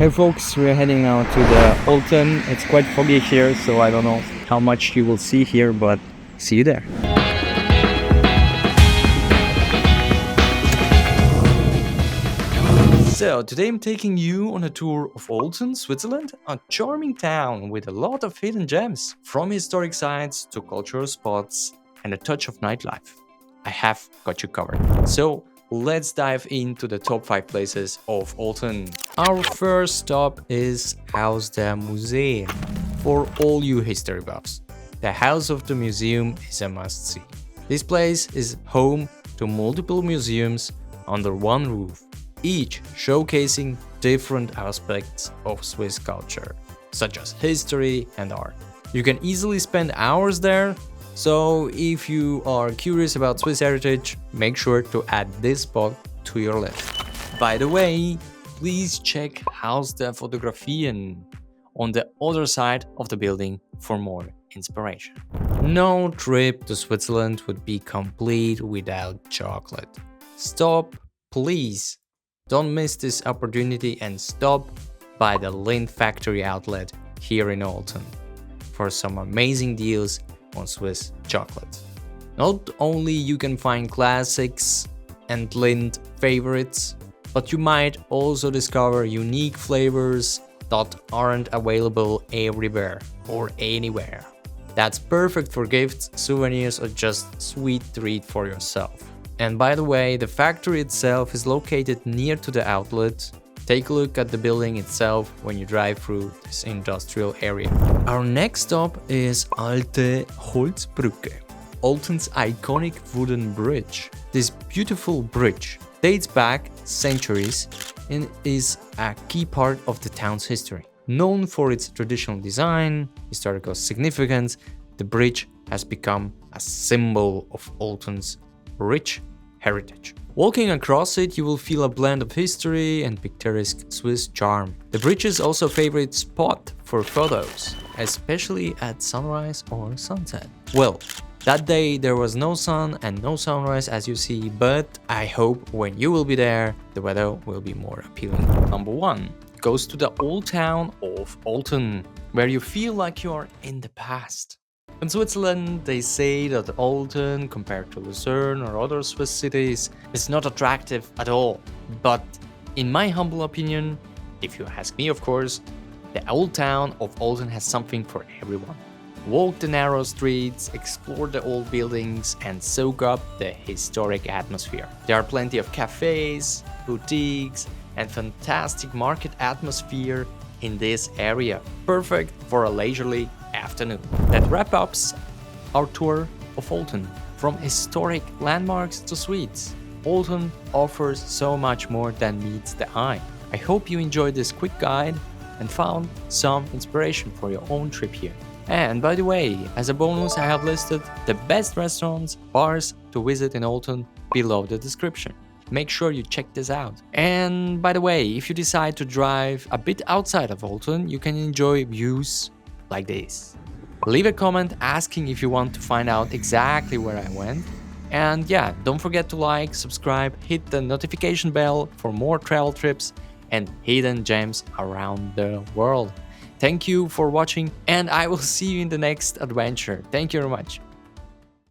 Hey folks, we're heading now to the Olten. It's quite foggy here, so I don't know how much you will see here, but see you there. So today I'm taking you on a tour of Olten, Switzerland, a charming town with a lot of hidden gems, from historic sites to cultural spots and a touch of nightlife. I have got you covered. So let's dive into the top 5 places of Olten. Our first stop is Haus der Museen. For all you history buffs, the House of the Museum is a must-see. This place is home to multiple museums under one roof, each showcasing different aspects of Swiss culture, such as history and art. You can easily spend hours there, so if you are curious about Swiss heritage, make sure to add this spot to your list. By the way, please check Haus der Fotografien on the other side of the building for more inspiration. No trip to Switzerland would be complete without chocolate. Stop, please. Don't miss this opportunity and stop by the Lindt Factory Outlet here in Olten for some amazing deals on Swiss chocolate. Not only you can find classics and Lindt favorites, but you might also discover unique flavors that aren't available everywhere or anywhere. That's perfect for gifts, souvenirs, or just sweet treat for yourself. And by the way, the factory itself is located near to the outlet. Take a look at the building itself when you drive through this industrial area. Our next stop is Alte Holzbrücke, Olten's iconic wooden bridge. This beautiful bridge dates back centuries and is a key part of the town's history. Known for its traditional design, historical significance, the bridge has become a symbol of Olten's rich heritage. Walking across it, you will feel a blend of history and picturesque Swiss charm. The bridge is also a favorite spot for photos, especially at sunrise or sunset. Well, that day there was no sun and no sunrise as you see, but I hope when you will be there, the weather will be more appealing. Number 1 goes to the old town of Olten, where you feel like you are in the past. In Switzerland, they say that Olten, compared to Lucerne or other Swiss cities, is not attractive at all. But in my humble opinion, if you ask me of course, the old town of Olten has something for everyone. Walk the narrow streets, explore the old buildings and soak up the historic atmosphere. There are plenty of cafes, boutiques and fantastic market atmosphere in this area, perfect for a leisurely afternoon. That wraps up our tour of Olten. From historic landmarks to sweets, Olten offers so much more than meets the eye. I hope you enjoyed this quick guide and found some inspiration for your own trip here. And by the way, as a bonus, I have listed the best restaurants, bars to visit in Olten below the description. Make sure you check this out. And by the way, if you decide to drive a bit outside of Olten, you can enjoy views like this. Leave a comment asking if you want to find out exactly where I went. And yeah, don't forget to like, subscribe, hit the notification bell for more travel trips and hidden gems around the world. Thank you for watching and I will see you in the next adventure. Thank you very much.